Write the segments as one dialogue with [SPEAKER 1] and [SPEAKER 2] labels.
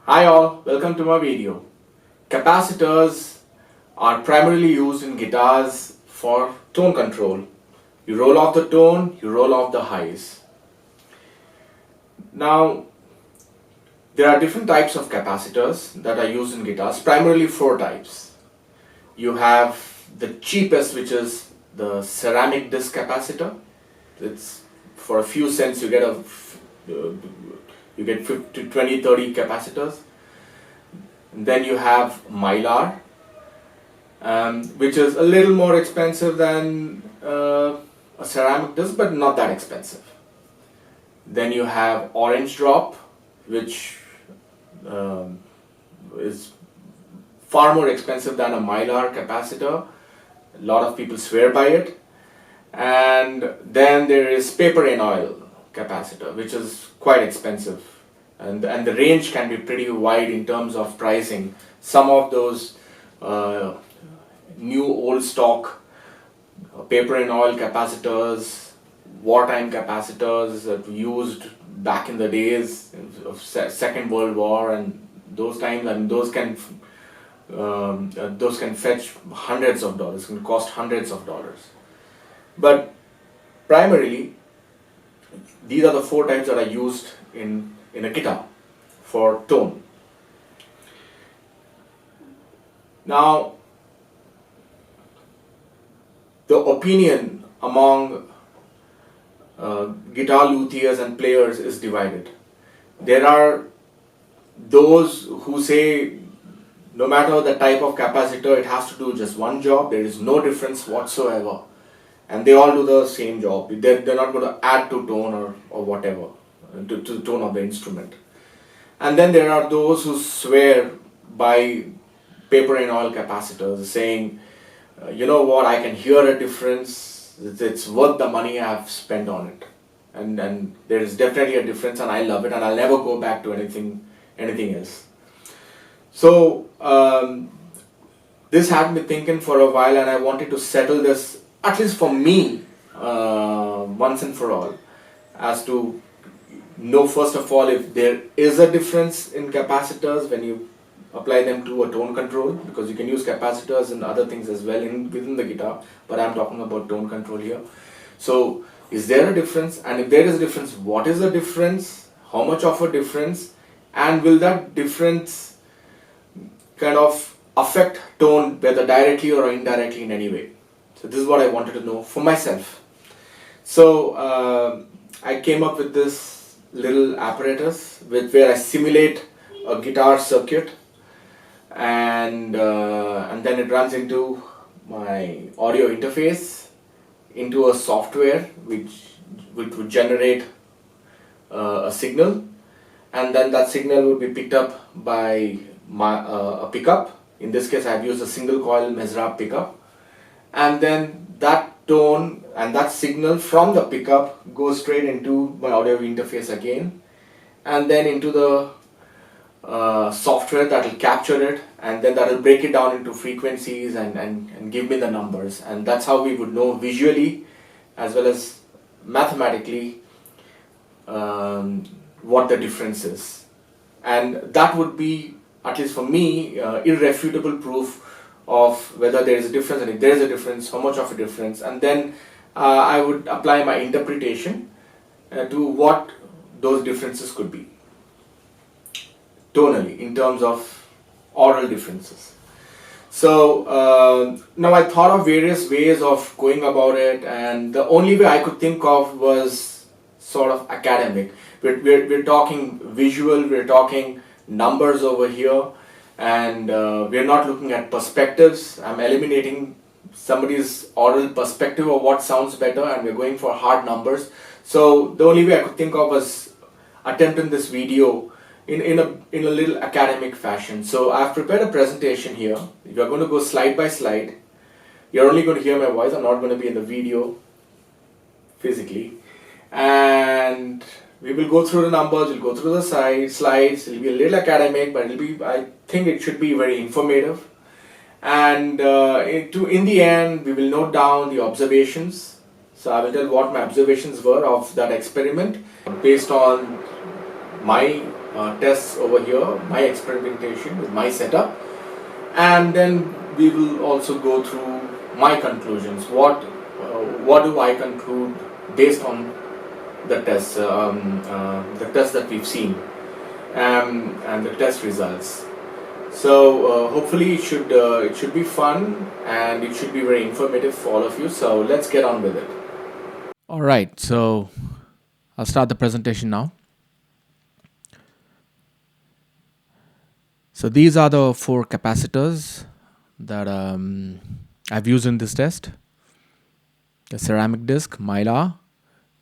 [SPEAKER 1] Hi all, welcome to my video. Capacitors are primarily used in guitars for tone control. You roll off the tone, you roll off the highs. Now, there are different types of capacitors that are used in guitars, primarily four types. You have the cheapest, which is the ceramic disc capacitor. It's for a few cents you get 50, 20, 30 capacitors. And then you have mylar, which is a little more expensive than a ceramic disc, but not that expensive. Then you have orange drop, which is far more expensive than a mylar capacitor. A lot of people swear by it. And then there is paper and oil capacitor, which is quite expensive, and the range can be pretty wide in terms of pricing. Some of those new old stock paper and oil capacitors, wartime capacitors that were used back in the days of Second World War and those times, and those can fetch hundreds of dollars, can cost hundreds of dollars. But primarily, these are the four types that are used in a guitar for tone. Now, the opinion among guitar luthiers and players is divided. There are those who say no matter the type of capacitor, it has to do just one job, there is no difference whatsoever. And they all do the same job. They're not going to add to tone or whatever, to the tone of the instrument. And then there are those who swear by paper and oil capacitors, saying, you know what, I can hear a difference, it's worth the money I have spent on it. And there is definitely a difference, and I love it, and I'll never go back to anything else. So, this had me thinking for a while, and I wanted to settle this, at least for me, once and for all, as to know first of all if there is a difference in capacitors when you apply them to a tone control, because you can use capacitors and other things as well within the guitar, but I'm talking about tone control here. So is there a difference, and if there is a difference, what is the difference, how much of a difference, and will that difference kind of affect tone whether directly or indirectly in any way? So this is what I wanted to know for myself. So I came up with this little apparatus where I simulate a guitar circuit, and then it runs into my audio interface, into a software which would generate a signal, and then that signal would be picked up by a pickup. In this case, I've used a single coil Mesra pickup. And then that tone and that signal from the pickup goes straight into my audio interface again, and then into the software that will capture it, and then that will break it down into frequencies and give me the numbers. And that's how we would know visually as well as mathematically what the difference is. And that would be, at least for me, irrefutable proof of whether there is a difference, and if there is a difference, how much of a difference. And then I would apply my interpretation to what those differences could be tonally in terms of aural differences. So now I thought of various ways of going about it, and the only way I could think of was sort of academic. We're talking visual, we're talking numbers over here, and we're not looking at perspectives. I'm eliminating somebody's oral perspective of what sounds better, and we're going for hard numbers. So the only way I could think of was attempting this video in a little academic fashion. So I've prepared a presentation here. We're going to go slide by slide. You're only going to hear my voice. I'm not going to be in the video physically. And we will go through the numbers, we'll go through the slides. It'll be a little academic, but I think it should be very informative. And in the end, we will note down the observations. So I will tell what my observations were of that experiment based on my tests over here, my experimentation with my setup, and then we will also go through my conclusions. What do I conclude based on the tests that we've seen, and the test results. So hopefully it should be fun and it should be very informative for all of you. So let's get on with it.
[SPEAKER 2] All right, so I'll start the presentation now. So these are the 4 capacitors that I've used in this test: the ceramic disc, mylar,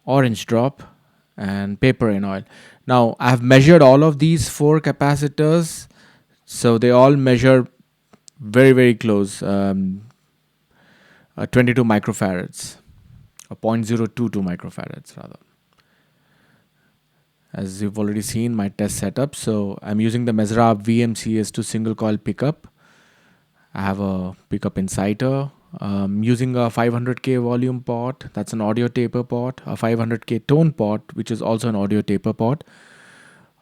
[SPEAKER 2] orange drop, and paper in oil. Now I've measured all of these 4 capacitors, so they all measure very close, 22 microfarads, or 0.022 microfarads rather. As you've already seen my test setup, so I'm using the Mesra VMCS2 single coil pickup. I have a pickup inciter. Using a 500K volume port, that's an audio taper port, a 500K tone port, which is also an audio taper port,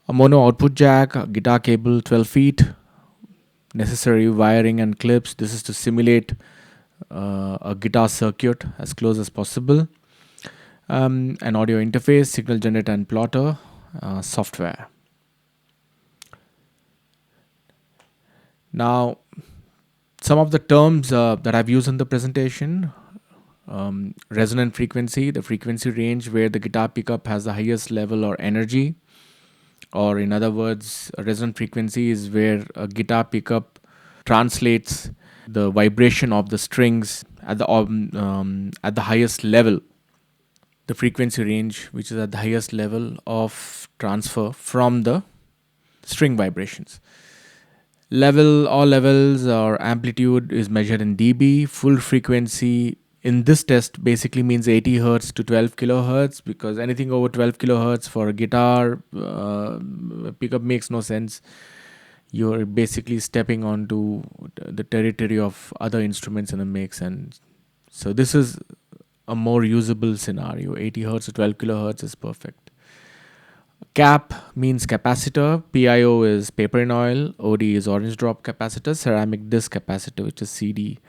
[SPEAKER 2] a mono output jack, a guitar cable 12 feet, necessary wiring and clips. This is to simulate a guitar circuit as close as possible. An audio interface, signal generator and plotter, software. Now, some of the terms that I've used in the presentation: resonant frequency, the frequency range where the guitar pickup has the highest level or energy, or in other words, a resonant frequency is where a guitar pickup translates the vibration of the strings at the highest level, the frequency range which is at the highest level of transfer from the string vibrations. All levels or amplitude is measured in dB. Full frequency in this test basically means 80 hertz to 12 kilohertz, because anything over 12 kilohertz for a guitar pickup makes no sense. You're basically stepping onto the territory of other instruments in the mix, and so this is a more usable scenario. 80 hertz to 12 kilohertz is perfect. Cap means capacitor, PIO is paper in oil, OD is orange drop capacitor, ceramic disc capacitor, which is CD.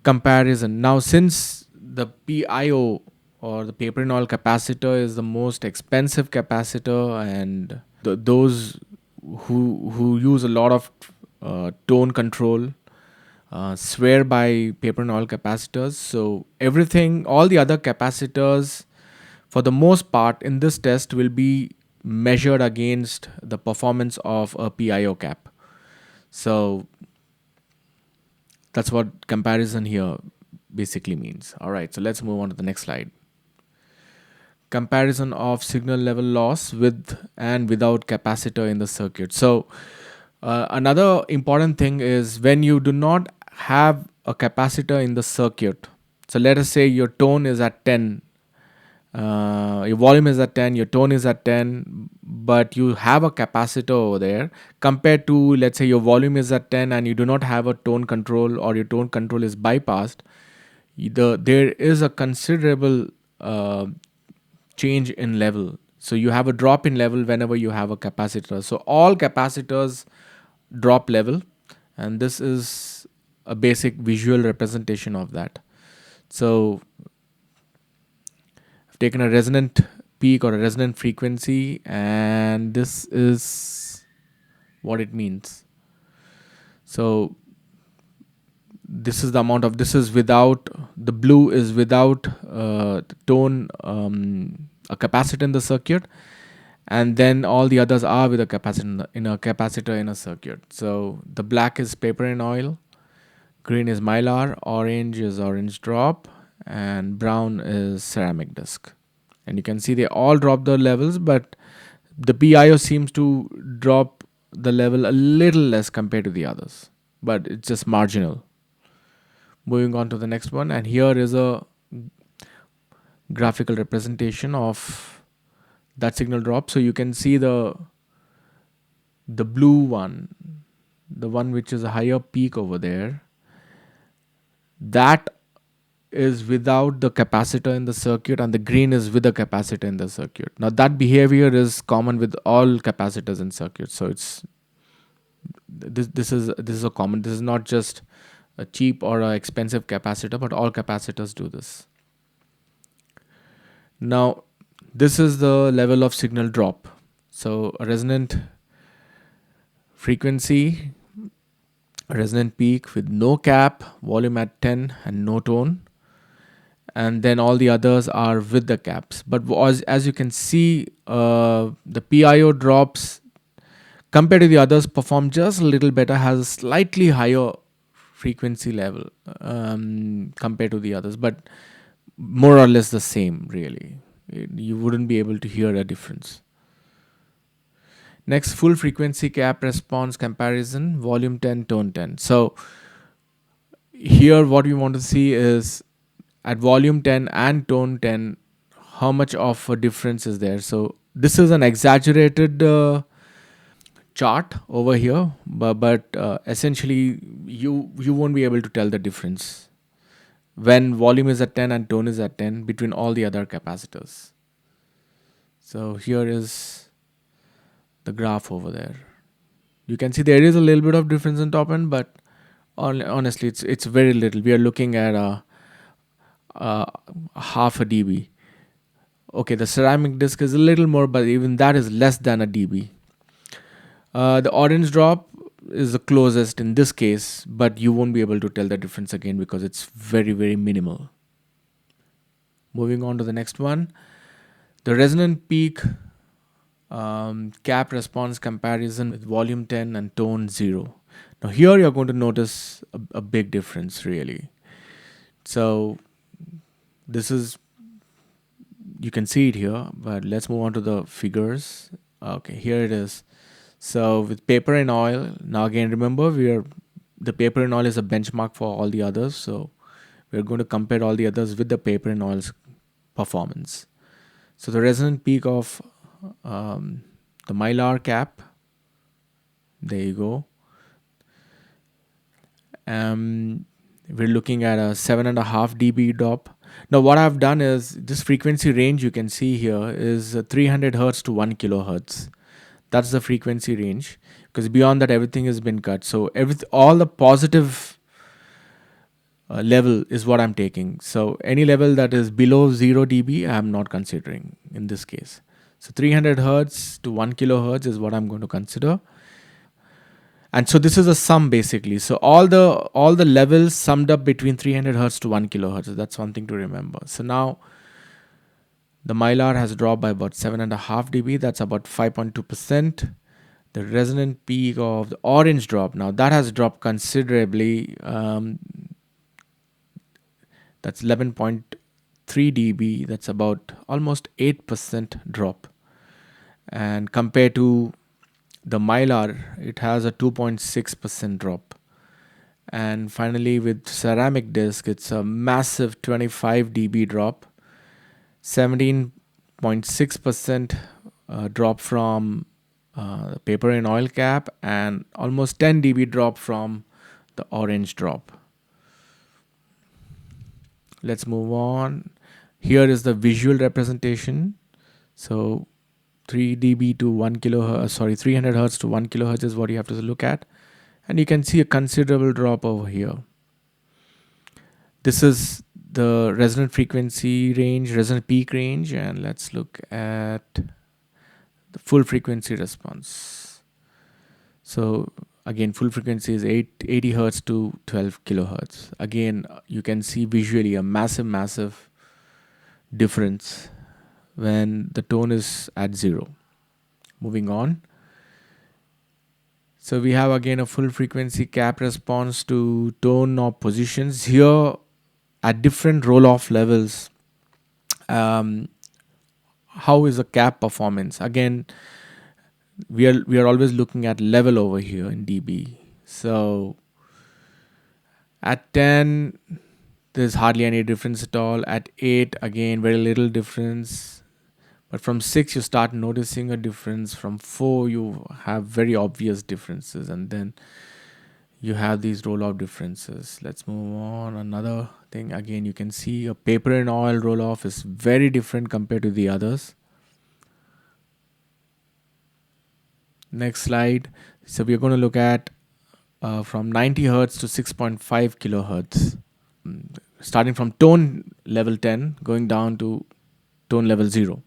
[SPEAKER 2] Comparison. Now, since the PIO or the paper in oil capacitor is the most expensive capacitor, and those who use a lot of tone control swear by paper and oil capacitors, so all the other capacitors for the most part in this test will be measured against the performance of a PIO cap. So that's what comparison here basically means. All right, so let's move on to the next slide. Comparison of signal level loss with and without capacitor in the circuit. So another important thing is when you do not have a capacitor in the circuit. So let us say your tone is at 10, your volume is at 10, your tone is at 10, but you have a capacitor over there, compared to, let's say, your volume is at 10 and you do not have a tone control, or your tone control is bypassed. There is a considerable change in level. So you have a drop in level whenever you have a capacitor. So all capacitors drop level, and this is a basic visual representation of that. So I've taken a resonant peak or a resonant frequency, and this is what it means. So this is the amount of, this is without, the blue is without tone, a capacitor in the circuit, and then all the others are with a capacitor in a circuit. So the black is paper and oil, green is mylar, orange is orange drop, and brown is ceramic disc. And you can see they all drop the levels, but the PIO seems to drop the level a little less compared to the others, but it's just marginal. Moving on to the next one, and here is a graphical representation of that signal drop. So you can see the blue one, the one which is a higher peak over there, that is without the capacitor in the circuit and the green is with the capacitor in the circuit. Now that behavior is common with all capacitors in circuit. So it's this is a common. This is not just a cheap or a expensive capacitor, but all capacitors do this. Now this is the level of signal drop. So a frequency, resonant peak with no cap, volume at 10 and no tone, and then all the others are with the caps. But as you can see, the PIO drops compared to the others perform just a little better, has a slightly higher frequency level compared to the others, but more or less the same, really. You wouldn't be able to hear a difference. Next, full frequency cap response comparison, volume 10, tone 10. So here what we want to see is at volume 10 and tone 10, how much of a difference is there. So this is an exaggerated chart over here, but essentially you won't be able to tell the difference when volume is at 10 and tone is at 10 between all the other capacitors. So here is the graph over there. You can see there is a little bit of difference in top end, but honestly it's very little. We are looking at half a dB. Okay, the ceramic disc is a little more, but even that is less than a dB. The orange drop is the closest in this case, but you won't be able to tell the difference again because it's very, very minimal. Moving on to the next one, the resonant peak cap response comparison with volume 10 and tone 0. Now here you're going to notice a big difference, really. So this is, you can see it here, but let's move on to the figures. Okay, here it is. So with paper and oil, now again remember the paper and oil is a benchmark for all the others. So we're going to compare all the others with the paper and oil's performance. So the resonant peak of the mylar cap, there you go. We're looking at a 7.5 dB drop. Now what I've done is this frequency range you can see here is 300 hertz to 1 kilohertz. That's the frequency range, because beyond that everything has been cut. So all the positive level is what I'm taking. So any level that is below 0 dB I'm not considering in this case. So 300 hertz to 1 kilohertz is what I'm going to consider. And so this is a sum basically. So all the levels summed up between 300 hertz to 1 kilohertz. That's one thing to remember. So now the mylar has dropped by about 7.5 dB. That's about 5.2%. The resonant peak of the orange drop, now that has dropped considerably. That's 11.3 dB. That's about almost 8% drop. And compared to the mylar, it has a 2.6% drop. And finally, with ceramic disc, it's a massive 25 dB drop, 17.6% drop from the paper and oil cap, and almost 10 dB drop from the orange drop. Let's move on. Here is the visual representation. So 3 dB to 1 kilohertz, 300 hertz to 1 kilohertz is what you have to look at. And you can see a considerable drop over here. This is the resonant frequency range, resonant peak range, and let's look at the full frequency response. So again, full frequency is 80 hertz to 12 kilohertz. Again, you can see visually a massive difference when the tone is at 0. Moving on. So we have again a full frequency cap response to tone knob positions. Here at different roll-off levels, how is the cap performance? Again, we are always looking at level over here in dB. So at 10, there's hardly any difference at all. At 8, again, very little difference. But from 6, you start noticing a difference. From 4, you have very obvious differences. And then you have these roll-off differences. Let's move on. Another thing, again you can see a paper and oil roll off is very different compared to the others. Next slide. So we're going to look at from 90 hertz to 6.5 kilohertz, starting from tone level 10 going down to tone level 0.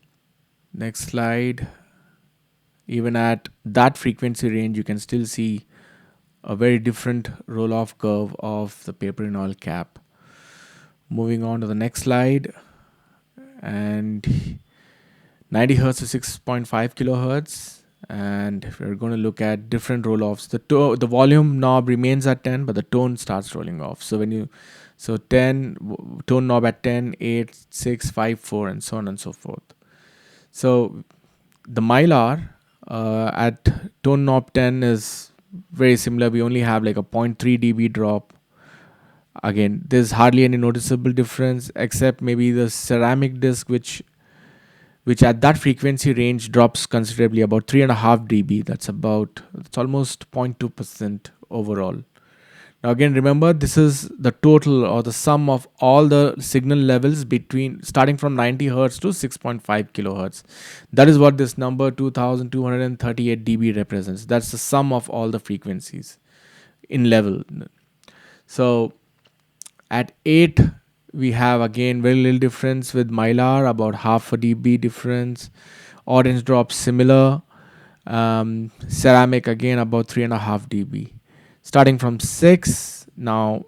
[SPEAKER 2] Next slide. Even at that frequency range, you can still see a very different roll off curve of the paper and oil cap. Moving on to the next slide, and 90 hertz to 6.5 kilohertz, and we're going to look at different roll offs. The volume knob remains at 10, but the tone starts rolling off. So 10 tone knob at 10, 8, 6, 5, 4, and so on and so forth. So the mylar at tone knob 10 is very similar. We only have like a 0.3 dB drop. Again, there's hardly any noticeable difference except maybe the ceramic disc, which at that frequency range drops considerably, about 3.5 dB. That's almost 0.2% overall. Now again, remember, this is the total or the sum of all the signal levels starting from 90 hertz to 6.5 kilohertz. That is what this number 2238 dB represents. That's the sum of all the frequencies in level. So at 8, we have again very little difference with mylar, about half a dB difference. Orange drop similar. Ceramic again about 3.5 dB. Starting from 6, now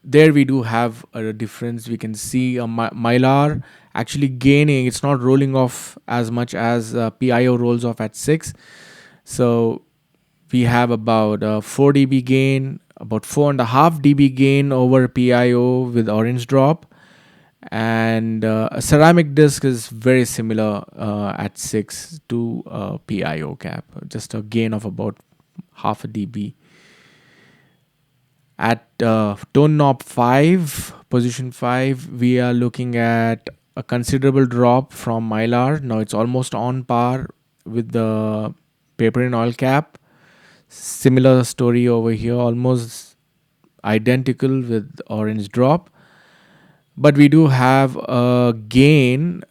[SPEAKER 2] there we do have a difference. We can see a mylar actually gaining. It's not rolling off as much as PIO rolls off at 6. So we have about 4 dB gain, about 4.5 dB gain over PIO with orange drop. And a ceramic disc is very similar at 6 to PIO cap, just a gain of about half a dB. At tone knob 5, position 5, we are looking at a considerable drop from mylar. Now it's almost on par with the paper and oil cap. Similar story over here, almost identical with orange drop. But we do have a gain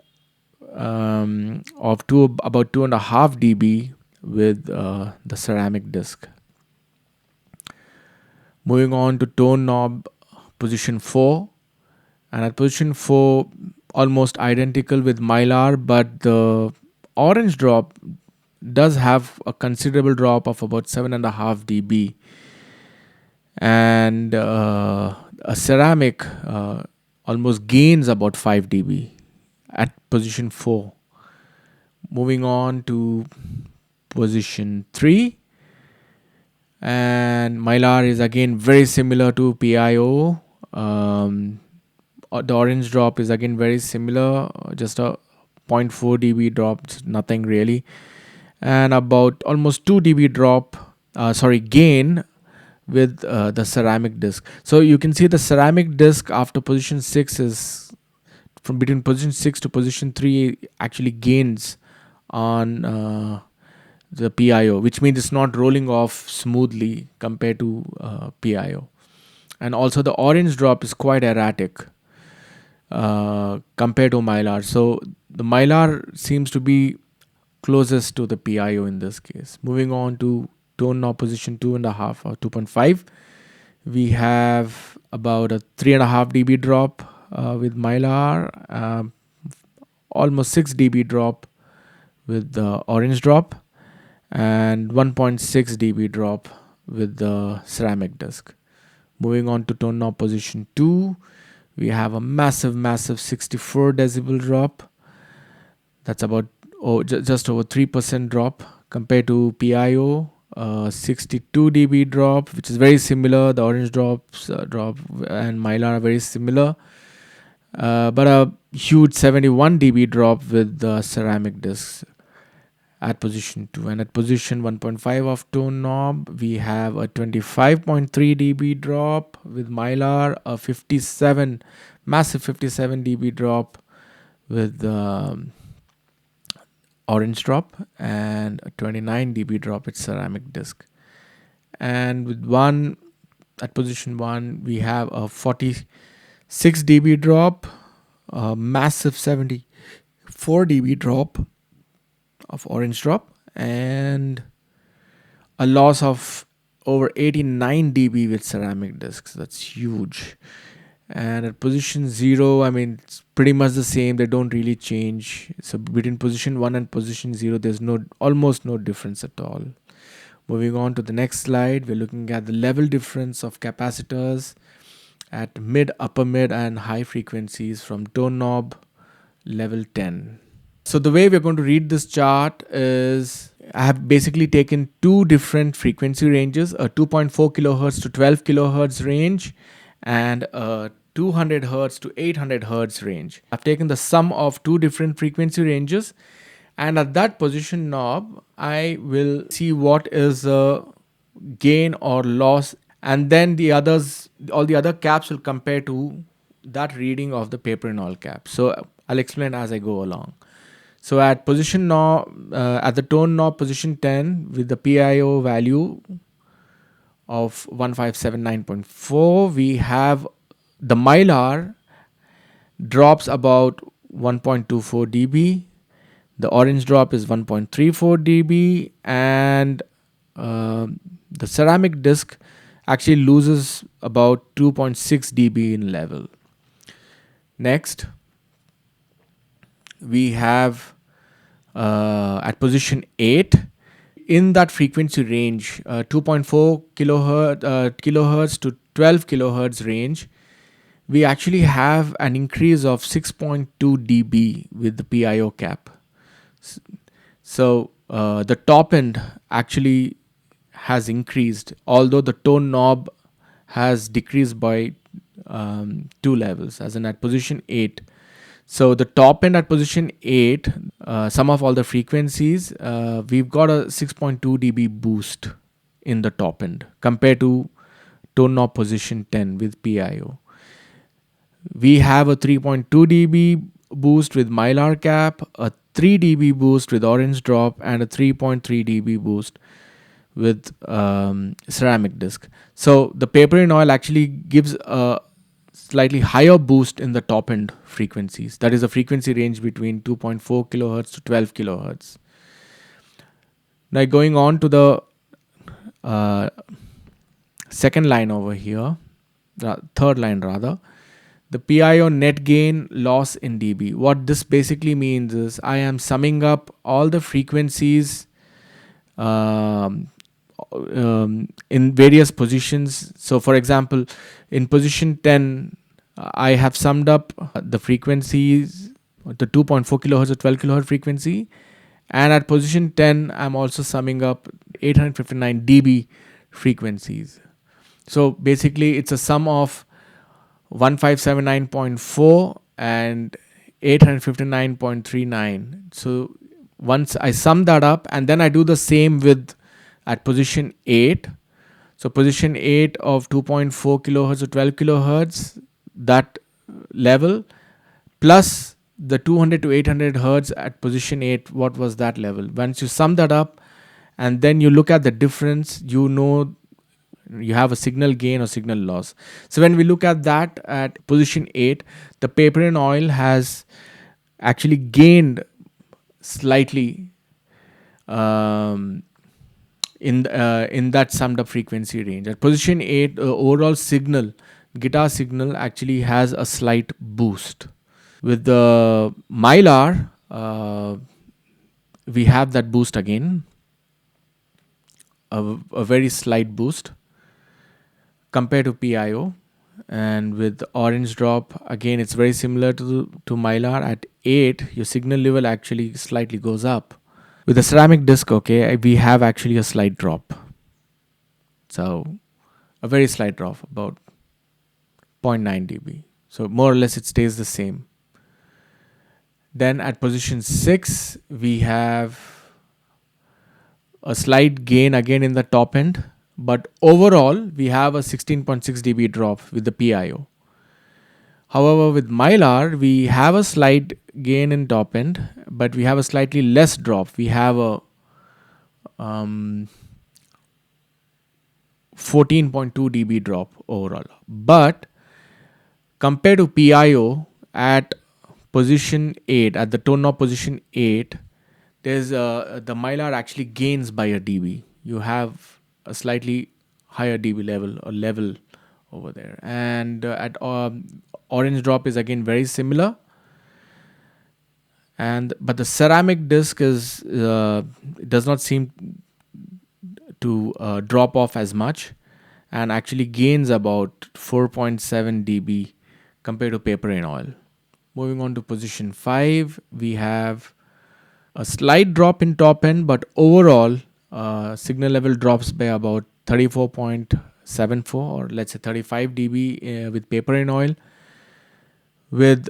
[SPEAKER 2] of about 2.5 dB with the ceramic disc. Moving on to tone knob position 4, and at position 4 almost identical with mylar, but the orange drop does have a considerable drop of about 7.5 dB, and a ceramic almost gains about 5 dB at position 4. Moving on to position 3, and mylar is again very similar to PIO. The orange drop is again very similar, just a 0.4 dB drop, nothing really, and about almost 2 dB gain with the ceramic disc. So you can see the ceramic disc after position 6 is from between position 6 to position 3 actually gains on the PIO, which means it's not rolling off smoothly compared to PIO. And also the orange drop is quite erratic compared to mylar. So the mylar seems to be closest to the PIO in this case. Moving on to tone knob position 2.5 or 2.5, we have about a 3.5 dB drop with mylar, almost 6 dB drop with the orange drop, and 1.6 dB drop with the ceramic disc. Moving on to tone knob position 2, we have a massive 64 decibel drop. That's about just over 3% drop compared to PIO. 62 dB drop, which is very similar. The orange drop and mylar are very similar, but a huge 71 dB drop with the ceramic discs at position 2. And at position 1.5 of tone knob, we have a 25.3 dB drop with mylar, a massive 57 dB drop with orange drop, and a 29 dB drop with ceramic disc. And with at position 1, we have a 47 6 dB drop, a massive 74 dB drop of orange drop, and a loss of over 89 dB with ceramic discs. That's huge. And at position 0, I mean, it's pretty much the same. They don't really change. So between position 1 and position 0, there's almost no difference at all. Moving on to the next slide, we're looking at the level difference of capacitors at mid, upper mid, and high frequencies from tone knob level 10. So the way we're going to read this chart is I have basically taken two different frequency ranges, a 2.4 kilohertz to 12 kilohertz range and a 200 hertz to 800 hertz range. I've taken the sum of two different frequency ranges, and at that position knob I will see what is the gain or loss, and then all the other caps will compare to that reading of the paper in all cap. So I'll explain as I go along. So at position knob, at the tone knob position 10 with the PIO value of 1579.4, we have the mylar drops about 1.24 dB. The orange drop is 1.34 dB, and the ceramic disc actually loses about 2.6 dB in level. Next, we have at position 8 in that frequency range, 2.4 kilohertz to 12 kilohertz range, we actually have an increase of 6.2 dB with the PIO cap. So the top end actually has increased, although the tone knob has decreased by 2 levels, as in at position 8. So the top end at position 8, sum of all the frequencies, we've got a 6.2 dB boost in the top end compared to tone knob position 10 with PIO. We have a 3.2 dB boost with mylar cap, a 3 dB boost with orange drop, and a 3.3 dB boost with ceramic disc. So the paper in oil actually gives a slightly higher boost in the top end frequencies. That is a frequency range between 2.4 kilohertz to 12 kilohertz. Now going on to the second line over here, third line rather, the PIO net gain loss in dB. What this basically means is I am summing up all the frequencies in various positions. So for example, in position 10, I have summed up the frequencies, the 2.4 kilohertz to 12 kilohertz frequency, and at position 10 I'm also summing up 859 dB frequencies. So basically it's a sum of 1579.4 and 859.39. So once I sum that up, and then I do the same with at position 8. So position 8 of 2.4 kilohertz to 12 kilohertz, that level, plus the 200 to 800 hertz at position 8, what was that level? Once you sum that up and then you look at the difference, you know you have a signal gain or signal loss. So when we look at that at position 8, the paper in oil has actually gained slightly in that summed up frequency range. At position 8, overall signal, guitar signal, actually has a slight boost. With the mylar, we have that boost again, a very slight boost compared to PIO. And with orange drop, again it's very similar to mylar. At 8, your signal level actually slightly goes up. With the ceramic disc, okay, we have actually a slight drop. So a very slight drop, about 0.9 dB. So more or less it stays the same. Then at position 6, we have a slight gain again in the top end, but overall we have a 16.6 dB drop with the PIO. However, with mylar, we have a slight gain in top end, but we have a slightly less drop. We have a 14.2 dB drop overall. But Compared to PIO at position 8, at the tone knob position 8, there's the mylar actually gains by a dB. You have a slightly higher dB level over there. And at orange drop is again very similar. And but the ceramic disc is does not seem to drop off as much, and actually gains about 4.7 dB compared to paper in oil. Moving on to position 5, we have a slight drop in top end, but overall signal level drops by about 34.74, or let's say 35 dB with paper in oil. With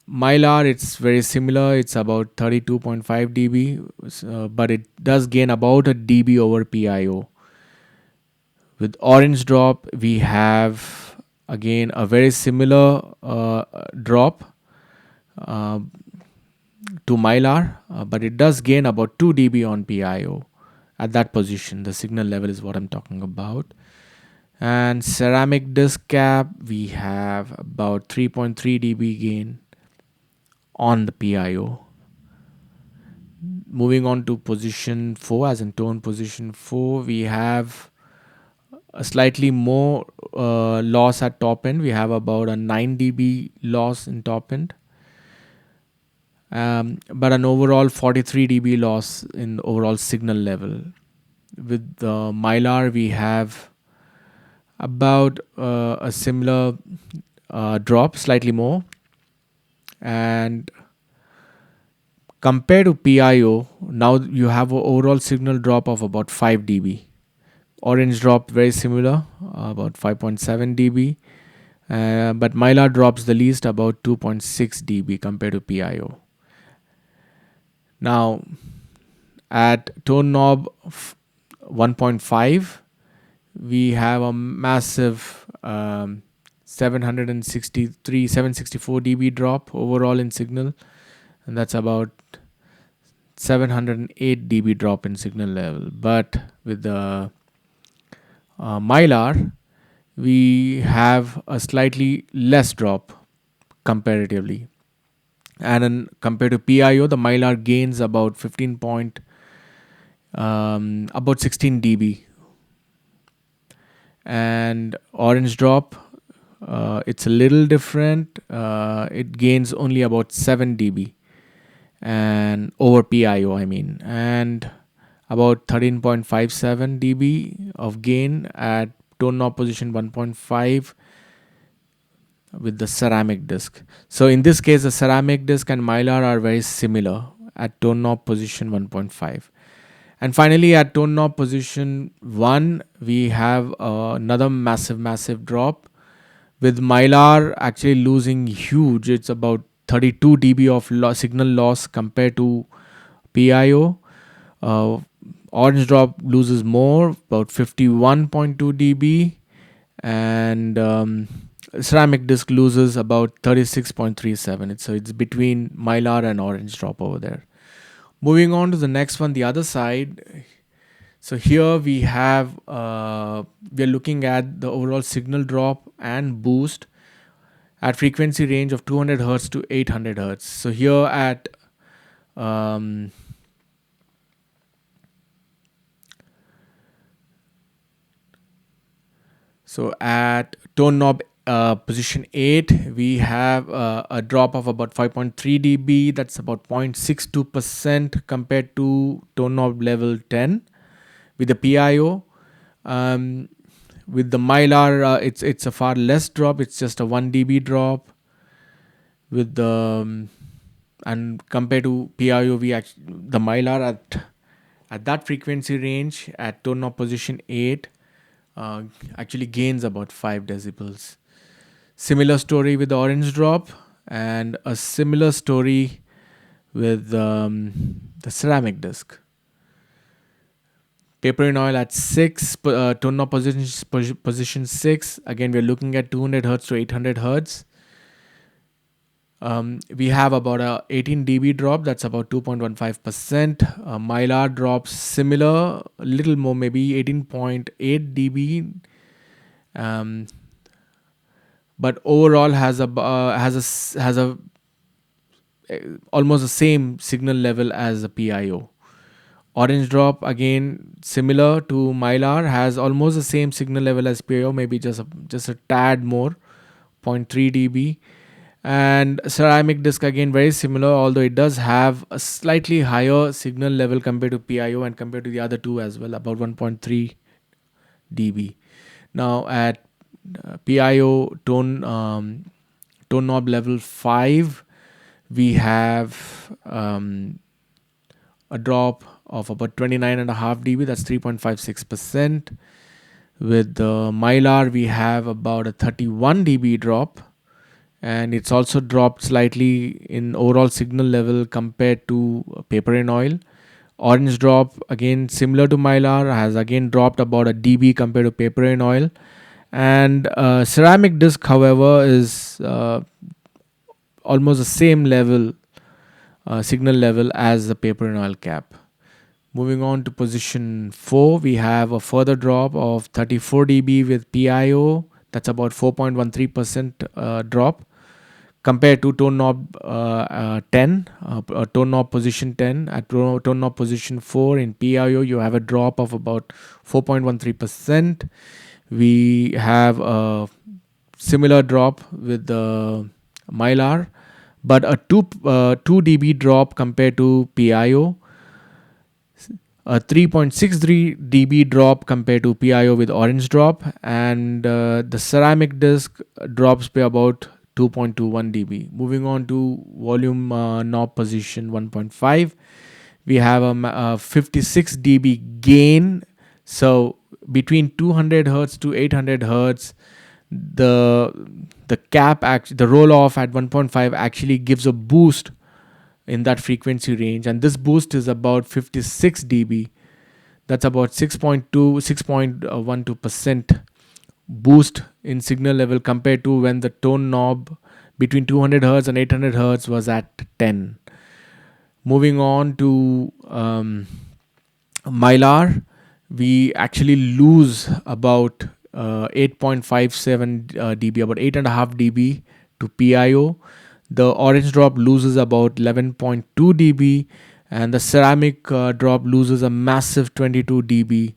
[SPEAKER 2] mylar, it's very similar. It's about 32.5 dB, but it does gain about a dB over PIO. With orange drop, we have again a very similar drop uh, to mylar, but it does gain about 2 dB on PIO at that position. The signal level is what I'm talking about. And ceramic disc cap, we have about 3.3 dB gain on the PIO. Moving on to position 4, as in tone position 4, we have a slightly more loss at top end. We have about a 9 dB loss in top end, but an overall 43 dB loss in the overall signal level. With the mylar, we have about a similar drop, slightly more. And compared to PIO, now you have an overall signal drop of about 5 dB. Orange drop very similar, about 5.7 dB. But mylar drops the least, about 2.6 dB compared to PIO. Now, at tone knob 1.5, we have a massive 764 dB drop overall in signal, and that's about 708 dB drop in signal level. But with the mylar, we have a slightly less drop comparatively. And compared to PIO, the mylar gains about about 16 dB. And orange drop, it's a little different. It gains only about 7 dB, and over PIO, I mean, and about 13.57 dB of gain at tone knob position 1.5 with the ceramic disc. So in this case, the ceramic disc and mylar are very similar at tone knob position 1.5. And finally, at tone knob position 1, we have another massive drop, with mylar actually losing huge. It's about 32 dB of signal loss compared to PIO. Orange drop loses more, about 51.2 dB, and ceramic disc loses about 36.37. So it's between mylar and orange drop over there. Moving on to the next one, the other side. So here we have we are looking at the overall signal drop and boost at frequency range of 200 hertz to 800 hertz. So here at tone knob position 8, we have a drop of about 5.3 dB. That's about 0.62% compared to tone knob level 10 with the PIO. With the mylar, it's a far less drop. It's just a 1 dB drop. With the and compared to PIO, the mylar at that frequency range at tone knob position 8 actually gains about 5 decibels. Similar story with the orange drop, and a similar story with the ceramic disc. Paper in oil at 6, tone knob position 6. Again, we're looking at 200 hertz to 800 hertz. We have about a 18 dB drop. That's about 2.15%. Mylar drops similar, a little more, maybe 18.8 dB. but overall has a almost the same signal level as the PIO. Orange drop, again similar to mylar, has almost the same signal level as PIO, maybe just a tad more, zero point 0.3 dB. And ceramic disc, again very similar, although it does have a slightly higher signal level compared to PIO and compared to the other two as well, about 1.3 dB. Now at PIO tone knob level 5, we have a drop of about 29.5 dB, that's 3.56%. With the mylar, we have about a 31 dB drop, and it's also dropped slightly in overall signal level compared to paper and oil. Orange drop, again similar to mylar, has again dropped about a dB compared to paper and oil. And ceramic disc, however, is almost the same level, signal level, as the paper and oil cap. Moving on to position 4, we have a further drop of 34 dB with PIO. That's about 4.13% drop compared to tone knob 10, tone knob position 10. At tone knob position 4 in PIO, you have a drop of about 4.13%. We have a similar drop with the mylar, but a 2 dB drop compared to PIO, a 3.63 dB drop compared to PIO with orange drop, and the ceramic disc drops by about 2.21 dB. Moving on to volume knob position 1.5, we have a 56 dB gain. So between 200 hertz to 800 hertz, the cap the roll off at 1.5 actually gives a boost in that frequency range, and this boost is about 56 dB. That's about 6.12% boost in signal level compared to when the tone knob between 200 hertz and 800 hertz was at 10. Moving on to mylar, we actually lose about 8.57 dB, about 8.5 dB to PIO. The orange drop loses about 11.2 dB, and the ceramic drop loses a massive 22 dB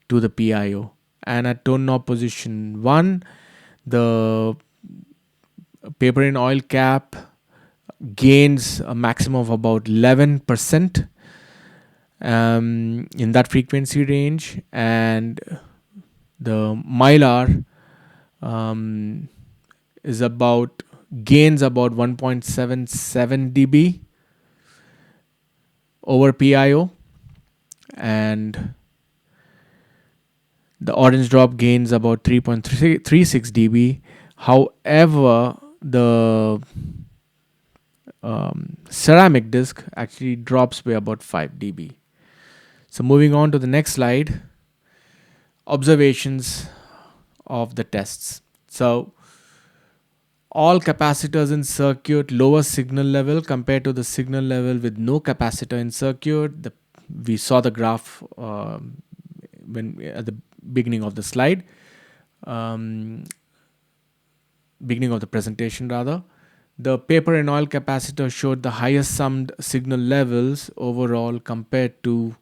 [SPEAKER 2] to the PIO. And at tone knob position 1, the paper and oil cap gains a maximum of about 11% in that frequency range, and the mylar is about gains about 1.77 dB over PIO, and the orange drop gains about 3.36 dB. However, the ceramic disc actually drops by about 5 dB. So moving on to the next slide, observations of the tests. So all capacitors in circuit lower signal level compared to the signal level with no capacitor in circuit. We saw the graph when at the beginning of the slide, beginning of the presentation rather. The paper and oil capacitor showed the highest summed signal levels overall compared to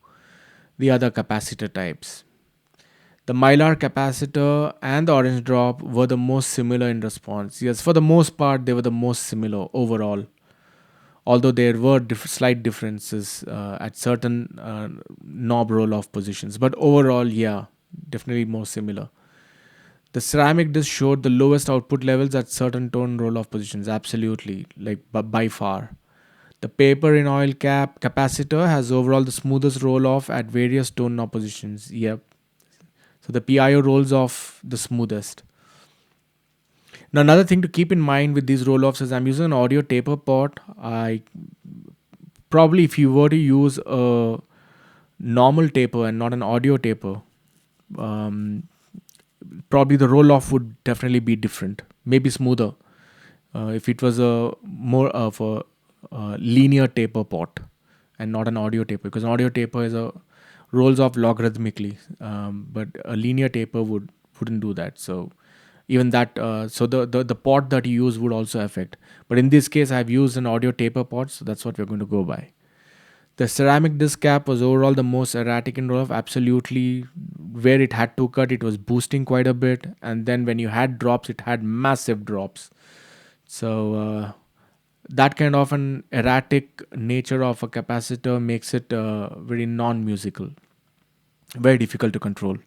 [SPEAKER 2] the other capacitor types. The mylar capacitor and the orange drop were the most similar in response. Yes, for the most part, they were the most similar overall, although there were slight differences at certain knob roll-off positions. But overall, yeah, definitely more similar. The ceramic disc showed the lowest output levels at certain tone roll-off positions. Absolutely, like by far. The paper in oil capacitor has overall the smoothest roll-off at various tone knob positions. Yep. So the PIO rolls off the smoothest. Now another thing to keep in mind with these roll-offs is I'm using an audio taper pot. I probably, if you were to use a normal taper and not an audio taper, probably the roll-off would definitely be different, maybe smoother. If it was a more of a linear taper pot and not an audio taper, because an audio taper is a rolls off logarithmically, but a linear taper wouldn't do that. So even that so the pot that you use would also affect. But in this case, I've used an audio taper pot, so that's what we're going to go by. The ceramic disc cap was overall the most erratic in roll off. Absolutely, where it had to cut, it was boosting quite a bit, and then when you had drops, it had massive drops. So that kind of an erratic nature of a capacitor makes it very non-musical, very difficult to control.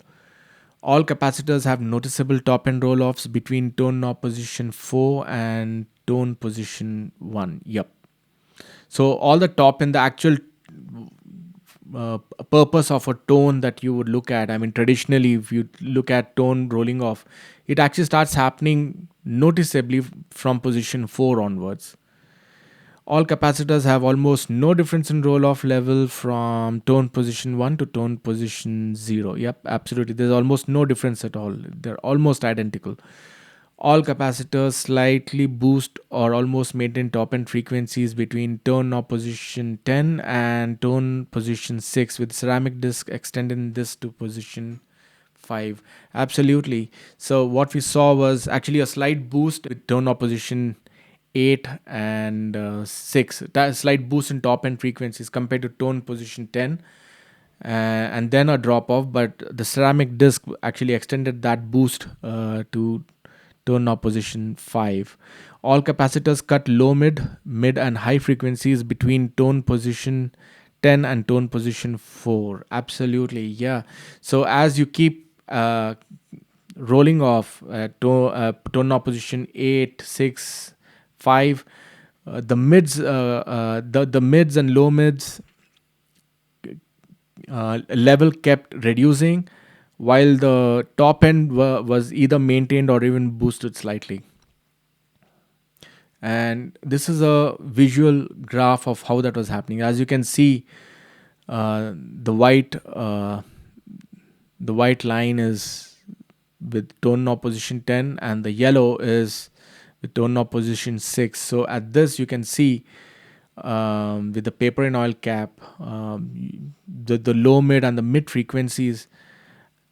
[SPEAKER 2] All capacitors have noticeable top end roll offs between tone knob position 4 and tone position 1. Yep. So all the top end, the actual purpose of a tone that you would look at, I mean, traditionally, if you look at tone rolling off, it actually starts happening noticeably from position 4 onwards. All capacitors have almost no difference in roll off level from tone position 1 to tone position 0. Yep, absolutely. There's almost no difference at all. They're almost identical. All capacitors slightly boost or almost maintain top end frequencies between tone knob position 10 and tone position 6, with ceramic disc extending this to position 5. Absolutely. So what we saw was actually a slight boost with tone knob position 8 and 6. That slight boost in top end frequencies compared to tone position 10, and then a drop off, but the ceramic disc actually extended that boost to tone knob position 5. All capacitors cut low, mid and high frequencies between tone position 10 and tone position 4. Absolutely, yeah. So as you keep rolling off tone knob position 8, 6, 5, the mids and low mids level kept reducing, while the top end was either maintained or even boosted slightly. And this is a visual graph of how that was happening. As you can see, the white line is with tone knob position 10, and the yellow is with tone knob position 6. So at this, you can see with the paper and oil cap, the low, mid, and the mid frequencies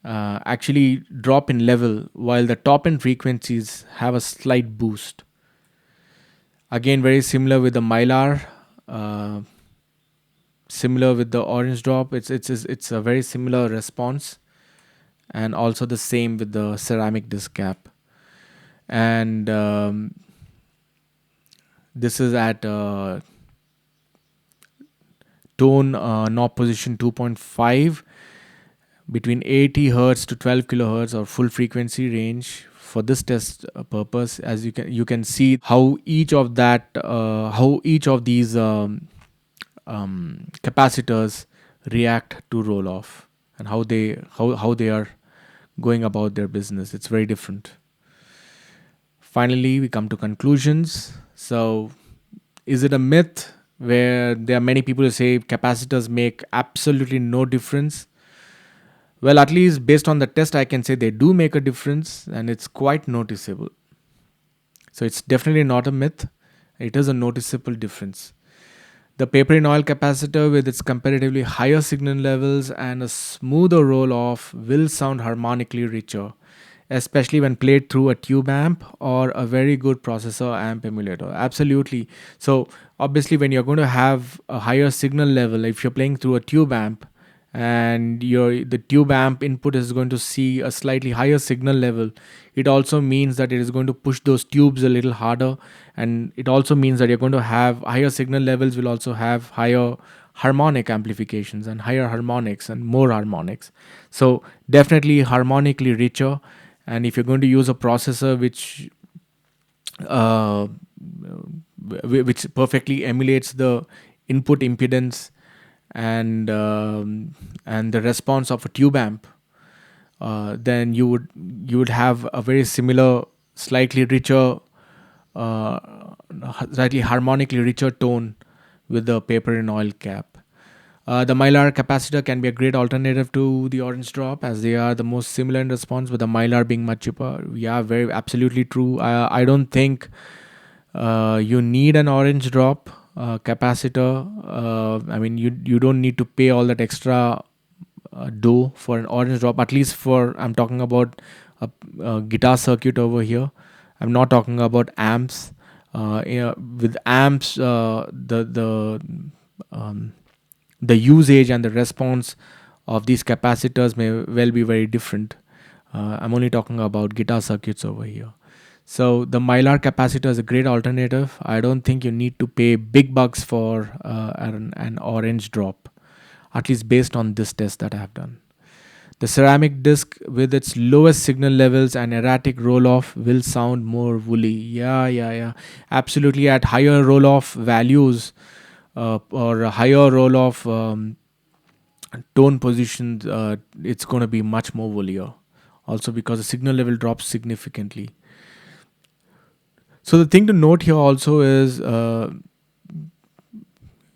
[SPEAKER 2] actually drop in level, while the top end frequencies have a slight boost. Again, very similar with the mylar, similar with the orange drop. It's a very similar response, and also the same with the ceramic disc cap. And this is at tone knob position 2.5 between 80 hertz to 12 kilohertz or full frequency range. For this test purpose, as you can see how each of these capacitors react to roll off, and how they are going about their business. It's very different. Finally, we come to conclusions. So, is it a myth where there are many people who say capacitors make absolutely no difference? Well, at least based on the test, I can say they do make a difference, and it's quite noticeable. So it's definitely not a myth. It is a noticeable difference. The paper in oil capacitor, with its comparatively higher signal levels and a smoother roll off, will sound harmonically richer, especially when played through a tube amp or a very good processor amp emulator. Absolutely. So obviously, when you're going to have a higher signal level, if you're playing through a tube amp, and the tube amp input is going to see a slightly higher signal level, it also means that it is going to push those tubes a little harder, and it also means that you're going to have higher signal levels, will also have higher harmonic amplifications and higher harmonics and more harmonics. So definitely harmonically richer. And if you're going to use a processor uh, which perfectly emulates the input impedance and the response of a tube amp, then you would have a very similar, slightly richer, uh, slightly harmonically richer tone with the paper and oil cap. The mylar capacitor can be a great alternative to the orange drop, as they are the most similar in response, with the mylar being much cheaper. Yeah, very absolutely true. I don't think you need an orange drop capacitor. I mean, you don't need to pay all that extra dough for an orange drop. At least for I'm talking about a guitar circuit over here. I'm not talking about amps. With amps, um, the usage and the response of these capacitors may well be very different. I'm only talking about guitar circuits over here. So the mylar capacitor is a great alternative. I don't think you need to pay big bucks for an orange drop, at least based on this test that I have done. The ceramic disc, with its lowest signal levels and erratic roll off, will sound more woolly. Yeah, yeah, yeah. Absolutely. At higher roll off values, or a higher roll off tone positions, it's going to be much more woollier. Also, because the signal level drops significantly. So, the thing to note here also is,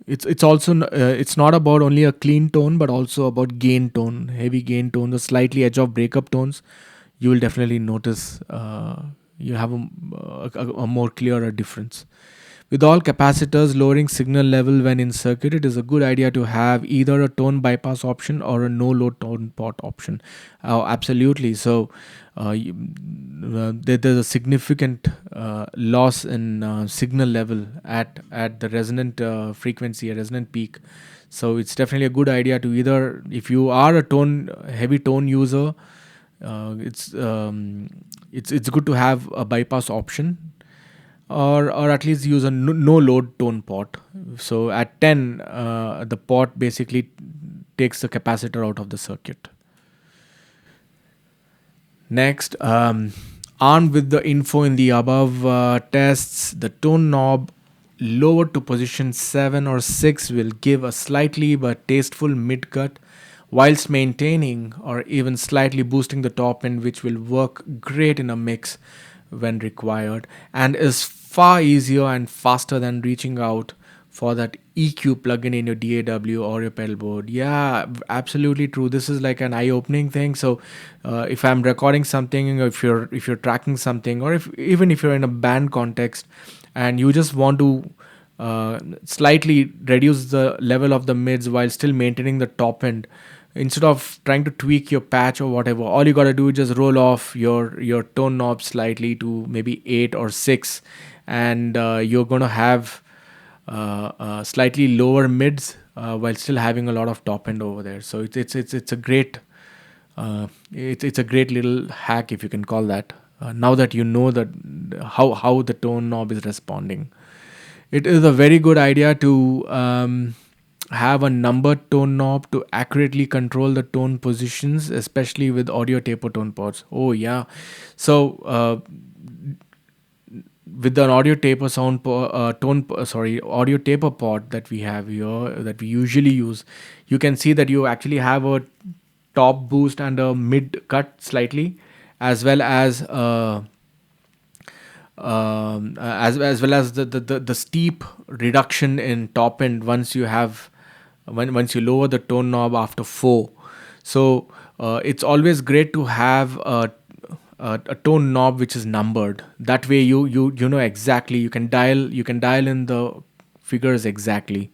[SPEAKER 2] it's also it's not about only a clean tone, but also about gain tone, heavy gain tone, the slightly edge of breakup tones. You will definitely notice you have a more clearer difference. With all capacitors, lowering signal level when in circuit, it is a good idea to have either a tone bypass option or a no load tone pot option. Absolutely. So there's a significant loss in signal level at the resonant frequency, a resonant peak. So it's definitely a good idea to either, if you are a tone heavy tone user, uh, it's um, it's good to have a bypass option, or at least use a no load tone pot. So at 10, the pot basically takes the capacitor out of the circuit. Next, armed with the info in the above tests, the tone knob lowered to position 7 or 6 will give a slightly but tasteful mid cut, whilst maintaining or even slightly boosting the top end, which will work great in a mix when required, and is far easier and faster than reaching out for that EQ plugin in your DAW or your pedal board. Yeah, absolutely true. This is like an eye-opening thing. So, if I'm recording something, or if you're tracking something, or if even if you're in a band context, and you just want to slightly reduce the level of the mids while still maintaining the top end, instead of trying to tweak your patch or whatever, all you got to do is just roll off your tone knob slightly to maybe 8 or 6, and you're going to have slightly lower mids while still having a lot of top end over there. So it's a great it's a great little hack, if you can call that. Now that you know that how the tone knob is responding, it is a very good idea to have a numbered tone knob to accurately control the tone positions, especially with audio taper tone pods. Oh yeah, so with an audio taper audio taper pod that we have here, that we usually use, you can see that you actually have a top boost and a mid cut slightly, as well as as well as the steep reduction in top end once you have once you lower the tone knob after 4. So it's always great to have a tone knob which is numbered. That way you know exactly, you can dial in the figures exactly.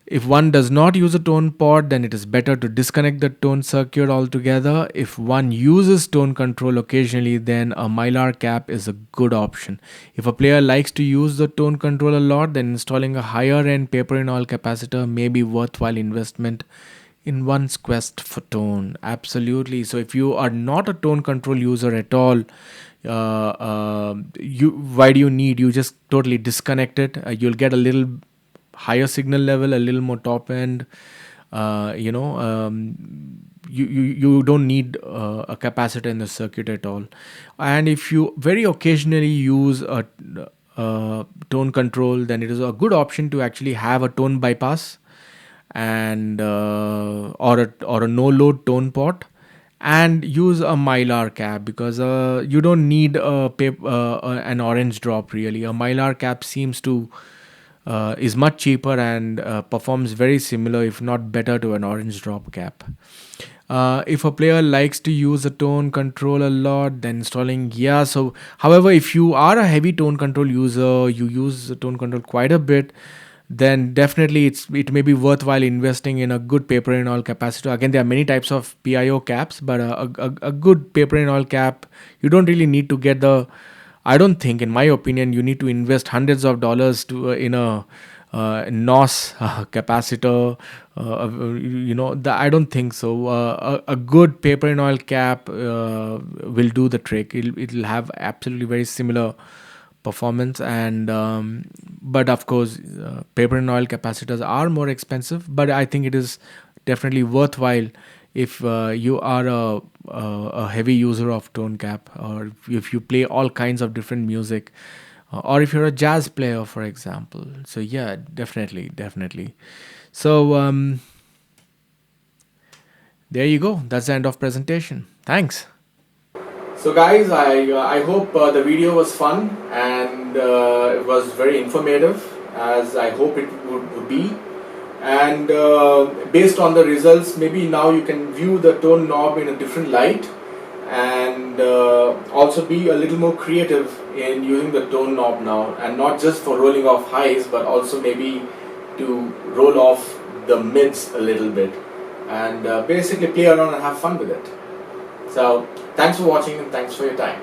[SPEAKER 2] If one does not use a tone pod, then it is better to disconnect the tone circuit altogether. If one uses tone control occasionally, then a mylar cap is a good option. If a player likes to use the tone control a lot, then installing a higher end paper in oil capacitor may be worthwhile investment in one's quest for tone. Absolutely. So if you are not a tone control user at all, you why do you need? You just totally disconnect it. You'll get a little higher signal level, a little more top end. You don't need a capacitor in the circuit at all. And if you very occasionally use a tone control, then it is a good option to actually have a tone bypass, and or a no load tone pot, and use a mylar cap, because you don't need an orange drop. Really, a mylar cap seems to is much cheaper and performs very similar, if not better, to an orange drop cap. If a player likes to use a tone control a lot, then installing, yeah. However, if you are a heavy tone control user, you use the tone control quite a bit, then definitely it may be worthwhile investing in a good paper in oil capacitor. Again, there are many types of PIO caps, but a good paper in oil cap, you don't really need to get the, I don't think, in my opinion, you need to invest hundreds of dollars to in a NOS capacitor. I don't think so. A good paper in oil cap will do the trick. It'll have absolutely very similar performance, and but of course, paper and oil capacitors are more expensive, but I think it is definitely worthwhile if you are a heavy user of tone cap, or if you play all kinds of different music, or if you're a jazz player, for example. So yeah, definitely. So there you go, that's the end of presentation. Thanks.
[SPEAKER 1] So guys, I hope the video was fun and it was very informative, as I hope it would be. And based on the results, maybe now you can view the tone knob in a different light, and also be a little more creative in using the tone knob now, and not just for rolling off highs, but also maybe to roll off the mids a little bit, and basically play around and have fun with it. So thanks for watching and thanks for your time.